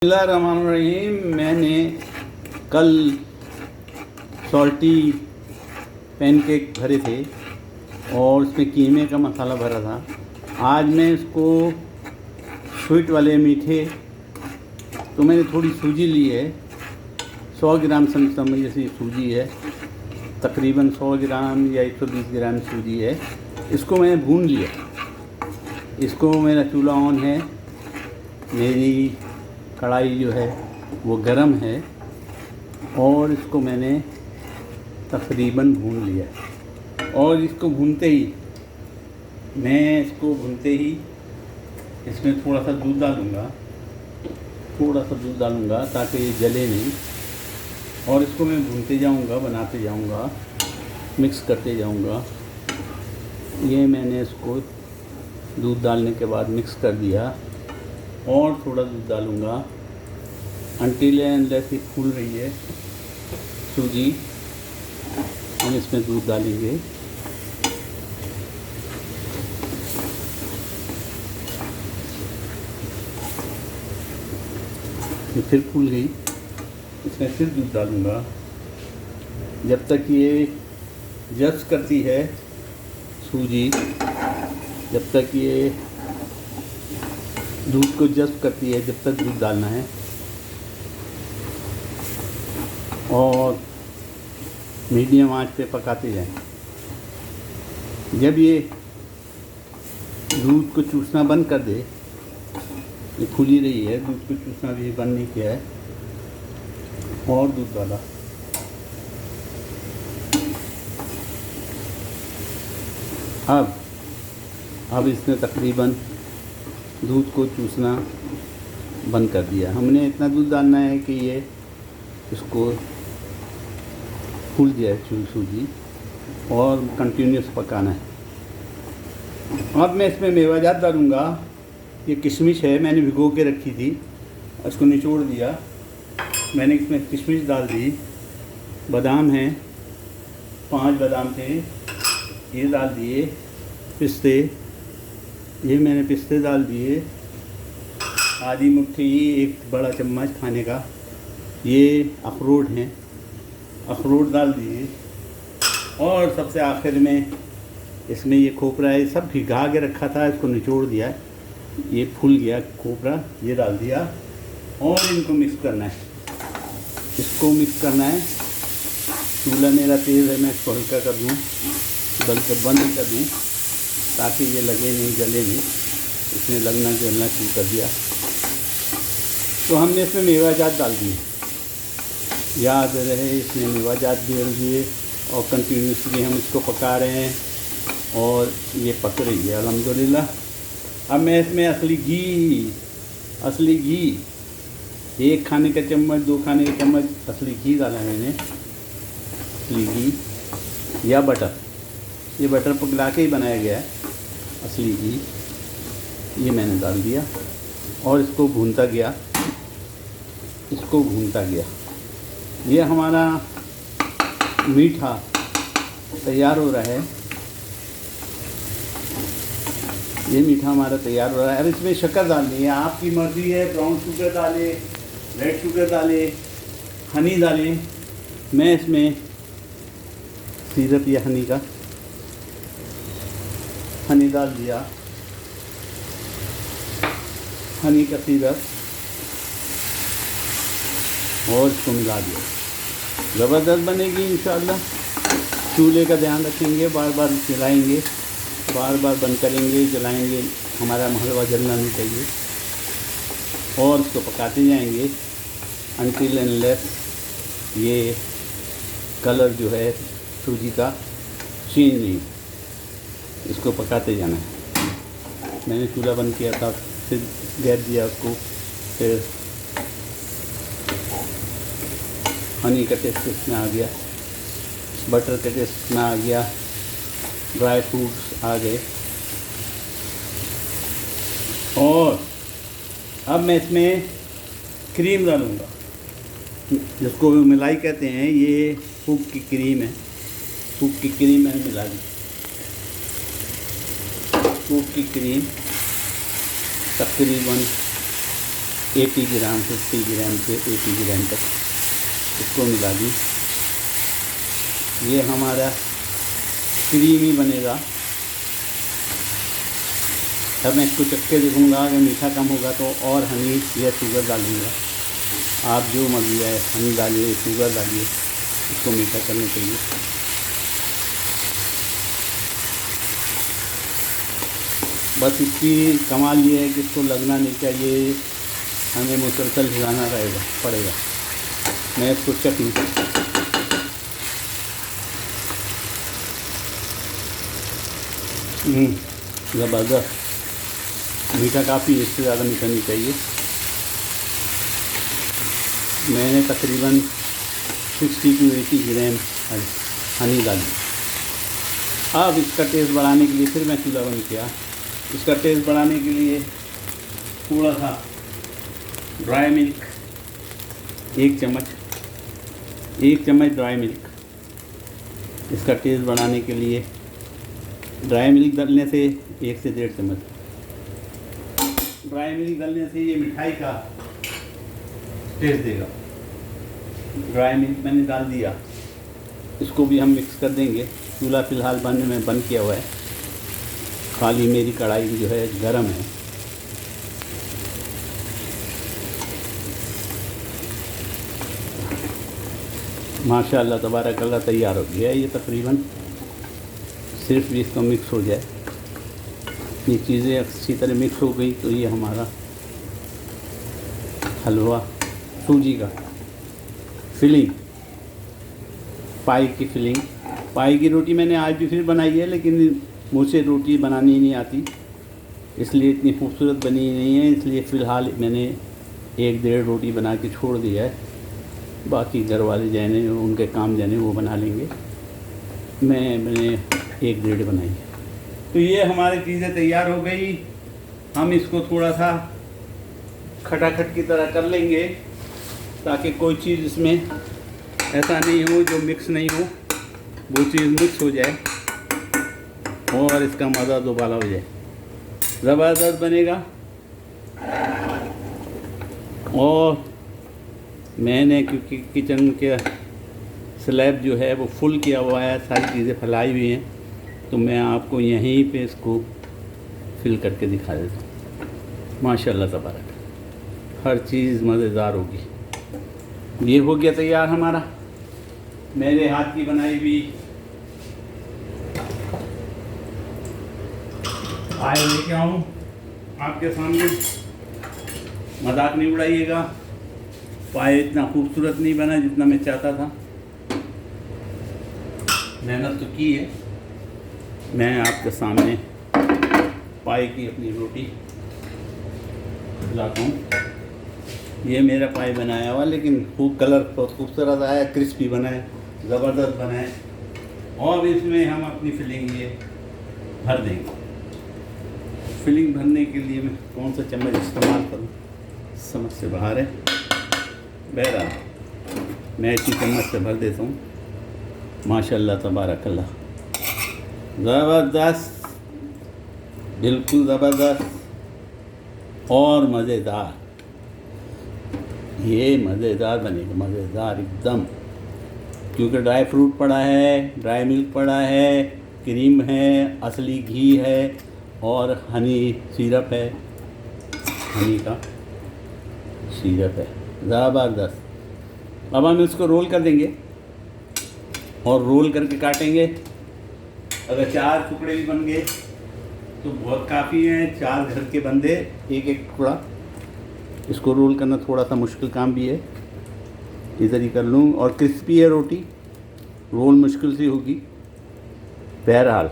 बिस्मिल्लाहिर्रहमानिर्रहीम। मैंने कल सॉल्टी पैनकेक भरे थे और उसमें कीमे का मसाला भरा था। आज मैं इसको स्वीट वाले मीठे, तो मैंने थोड़ी सूजी ली है, 100 ग्राम समझ जैसी सूजी है, तकरीबन 100 ग्राम या 120 ग्राम सूजी है। इसको मैंने भून लिया। इसको मेरा चूल्हा ऑन है, मेरी कढ़ाई जो है वो गरम है और इसको मैंने तकरीबन भून लिया। और इसको भूनते ही इसमें थोड़ा सा दूध डालूँगा ताकि ये जले नहीं। और इसको मैं भूनते जाऊँगा, बनाते जाऊँगा, मिक्स करते जाऊँगा। ये मैंने इसको दूध डालने के बाद मिक्स कर दिया और थोड़ा दूध डालूँगा अनटिल अनलेस ये फूल रही है सूजी। हम इसमें दूध डालेंगे। ये फिर फूल गई, इसमें फिर दूध डालूँगा जब तक ये जस्ट करती है सूजी, जब तक ये दूध को जस्ट करती है, जब तक दूध डालना है। और मीडियम आंच पे पकाते जाएं। जब ये दूध को चूसना बंद कर दे, ये फूली रही है, दूध को चूसना भी बंद नहीं किया है, और दूध डाला। अब इसने तकरीबन दूध को चूसना बंद कर दिया। हमने इतना दूध डालना है कि ये इसको फूल जाए सूजी, और कंटिन्यूस पकाना है। अब मैं इसमें मेवाजात डालूँगा। ये किशमिश है, मैंने भिगो के रखी थी, इसको निचोड़ दिया। मैंने इसमें किशमिश डाल दी। बादाम हैं, 5 बादाम थे, ये डाल दिए। पिस्ते, ये मैंने पिस्ते डाल दिए, आधी मुट्ठी, 1 बड़ा चम्मच खाने का। ये अखरोट हैं, अखरोट डाल दिए। और सबसे आखिर में इसमें ये खोपरा है, सब भिगा के रखा था, इसको निचोड़ दिया, ये फूल गया खोपरा, ये डाल दिया। और इनको मिक्स करना है, इसको मिक्स करना है। चूल्हा मेरा तेज़ है, मैं इसको हल्का कर दूँ, बल्कि बंद कर दूँ ताकि ये लगे नहीं, जले नहीं। इसने लगना जलना शुरू कर दिया। तो हमने इसमें मेवाजात डाल दिए, याद रहे इसमें मेवाजात भी डाल दिए। और कंटिन्यूसली हम इसको पका रहे हैं और ये पक रही है अल्हम्दुलिल्लाह। अब मैं इसमें असली घी 1 खाने का चम्मच, 2 खाने का चम्मच असली घी डाला मैंने। असली घी या बटर, ये बटर पिघला के ही बनाया गया है, असली घी, ये मैंने डाल दिया। और इसको भूनता गया। ये हमारा मीठा तैयार हो रहा है। ये मीठा हमारा तैयार हो रहा है। अब इसमें शक्कर डालनी है, आपकी मर्ज़ी है, ब्राउन शुगर डालें, रेड शुगर डालें, हनी डालें। मैं इसमें सिरप या हनी डाल दिया, हनी का सिरप, और इसको मिला दिया। ज़बरदस्त बनेगी इंशाअल्लाह। चूल्हे का ध्यान रखेंगे, बार बार चलाएंगे, बार बार बंद करेंगे, जलाएंगे, हमारा हलवा जलना नहीं चाहिए। और इसको पकाते जाएंगे अनटिल अनलेस ये कलर जो है सूजी का चेंज नहीं। इसको पकाते जाना है। मैंने चूल्हा बंद किया था, फिर गैस दिया उसको, फिर हनी का टेस्ट इसमें आ गया, बटर का टेस्ट में आ गया, ड्राई फ्रूट्स आ गए। और अब मैं इसमें क्रीम डालूँगा, जिसको मलाई कहते हैं। ये फूक की क्रीम है, फूक की क्रीम मैंने मिला दी। फूक की क्रीम तकरीबन 80 ग्राम 50 ग्राम से 80 ग्राम तक इसको मिला दी। ये हमारा क्रीमी बनेगा। अब मैं इसको चख के देखूँगा, अगर मीठा कम होगा तो और हनी या शुगर डालूँगा। आप जो मर्जी है, हनी डालिए, शुगर डालिए इसको मीठा करने के लिए। बस इसकी कमाल ये है कि इसको लगना नहीं चाहिए, हमें मुसलसल हिलाना पड़ेगा। मैं इसको चख लूँ। ज़बरदस्त मीठा, काफ़ी, इससे ज़्यादा मीठा नहीं चाहिए। मैंने तकरीबन 60 to 80 ग्राम हनी डाली। अब इसका टेस्ट बढ़ाने के लिए फिर मैं चूल्हा बंद किया। इसका टेस्ट बढ़ाने के लिए थोड़ा सा ड्राई मिल्क, 1 चम्मच ड्राई मिल्क। इसका टेस्ट बढ़ाने के लिए ड्राई मिल्क डालने से 1 से 1.5 चम्मच ड्राई मिल्क डालने से ये मिठाई का टेस्ट देगा। ड्राई मिल्क मैंने डाल दिया, इसको भी हम मिक्स कर देंगे। चूल्हा फ़िलहाल बंद किया हुआ है, खाली मेरी कढ़ाई जो है गरम है। माशाअल्लाह तबारकल्लाह तैयार हो गया ये। तकरीबन सिर्फ भी इसका मिक्स हो जाए, ये चीज़ें अच्छी तरह मिक्स हो गई तो ये हमारा हलवा सूजी का फिलिंग, पाई की फिलिंग। पाई की रोटी मैंने आज भी फिर बनाई है, लेकिन मुझसे रोटी बनानी नहीं आती, इसलिए इतनी खूबसूरत बनी नहीं है। इसलिए फ़िलहाल मैंने 1-1.5 रोटी बना के छोड़ दिया है। बाकी घर वाले जाने, उनके काम जाने, वो बना लेंगे। मैंने 1-1.5 बनाई है। तो ये हमारी चीज़ें तैयार हो गई। हम इसको थोड़ा सा खटाखट की तरह कर लेंगे, ताकि कोई चीज़ इसमें ऐसा नहीं हो जो मिक्स नहीं हो, वो चीज़ मिक्स हो जाए और इसका मज़ा दोबारा हो जाए। ज़बरदस्त बनेगा। और मैंने क्योंकि किचन के स्लैब जो है वो फुल किया हुआ है, सारी चीज़ें फैलाई हुई हैं, तो मैं आपको यहीं पे इसको फिल करके दिखा देता हूँ। माशाल्लाह तबारक, हर चीज़ मज़ेदार होगी। ये हो गया तैयार हमारा, मेरे हाथ की बनाई हुई आए लेके आऊँ आपके सामने। मजाक नहीं उड़ाइएगा, पाए इतना खूबसूरत नहीं बना जितना मैं चाहता था। मेहनत तो की है। मैं आपके सामने पाए की अपनी रोटी खिलाता हूँ। ये मेरा पाए बनाया हुआ, लेकिन खूब कलर बहुत खूबसूरत आया, क्रिस्पी बना है, ज़बरदस्त बना है। और इसमें हम अपनी फिलिंग ये भर देंगे। फिलिंग भरने के लिए मैं कौन सा चम्मच इस्तेमाल करूँ समझ से बाहर है। बहरहाल मैं इसी चम्मच से भर देता हूँ। माशाल्लाह तबारकल्लाह, ज़बरदस्त, बिल्कुल ज़बरदस्त और मज़ेदार। ये मज़ेदार बनेगा, मज़ेदार एकदम, क्योंकि ड्राई फ्रूट पड़ा है, ड्राई मिल्क पड़ा है, क्रीम है, असली घी है और हनी सिरप है, हनी का सिरप है। ज़बरदस्त। अब हम इसको रोल कर देंगे और रोल करके काटेंगे। अगर 4 टुकड़े भी बन गए तो बहुत काफ़ी हैं। 4 घर के बंदे 1-1 टुकड़ा। इसको रोल करना थोड़ा सा मुश्किल काम भी है, इधर ही कर लूँ। और क्रिस्पी है रोटी, रोल मुश्किल सी होगी। बहरहाल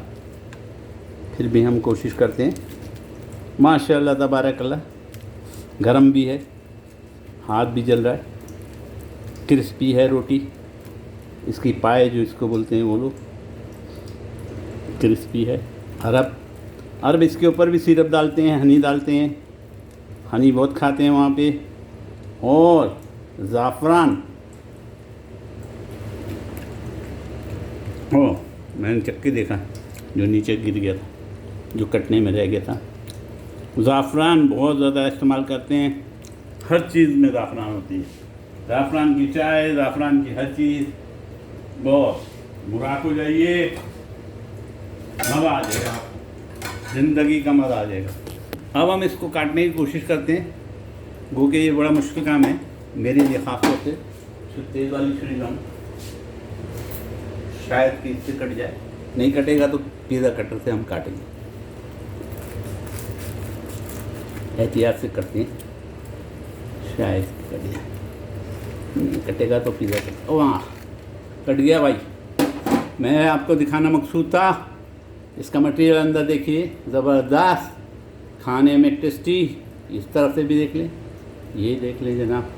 फिर भी हम कोशिश करते हैं। माशाल्लाह तबारकल्लाह, गरम भी है, हाथ भी जल रहा है, क्रिस्पी है रोटी। इसकी पाए जो इसको बोलते हैं वो लोग, क्रिस्पी है। अरब इसके ऊपर भी सिरप डालते हैं, हनी डालते हैं, हनी बहुत खाते हैं वहाँ पे। और ज़ाफ़रान, ओ मैंने चक्के देखा जो नीचे गिर गया था, जो कटने में रह गया था। ज़ाफ़रान बहुत ज़्यादा इस्तेमाल करते हैं, हर चीज़ में ज़ाफ़रान होती है। ज़ाफ़रान की चाय, ज़ाफ़रान की हर चीज़। बहुत बुराक हो जाइए, मज़ा आ जाएगा आपको, ज़िंदगी का मज़ा आ जाएगा। अब हम इसको काटने की कोशिश करते हैं। गो के ये बड़ा मुश्किल काम है मेरे लिए ख़ास तौर से। तेज़ वाली छुरी लाऊँ, शायद कि इससे कट जाए, नहीं कटेगा तो पिज़्ज़ा कटर से हम काटेंगे। एहतियात से करते हैं, शायद कट जाए, नहीं कटेगा तो पिज़्ज़ा कटर। ओ हाँ, कट गया भाई। मैं आपको दिखाना मकसूद था। इसका मटेरियल अंदर देखिए, ज़बरदस्त, खाने में टेस्टी। इस तरफ से भी देख लें, ये देख लें जनाब,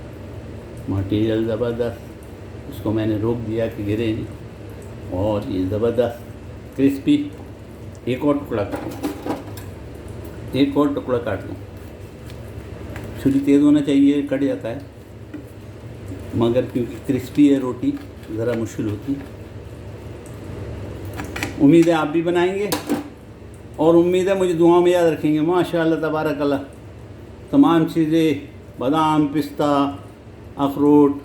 मटेरियल ज़बरदस्त। इसको मैंने रोक दिया कि गिरे नहीं, और ये ज़बरदस्त क्रिस्पी। एक और टुकड़ा काट लूँ, एक और टुकड़ा काट लूँ। छुरी तेज़ होना चाहिए, कट जाता है, मगर क्योंकि क्रिस्पी है रोटी ज़रा मुश्किल होती है। उम्मीद है आप भी बनाएंगे, और उम्मीद है मुझे दुआओं में याद रखेंगे। माशाअल्लाह तबारक अल्लाह। तमाम चीज़ें, बादाम, पिस्ता, अखरोट,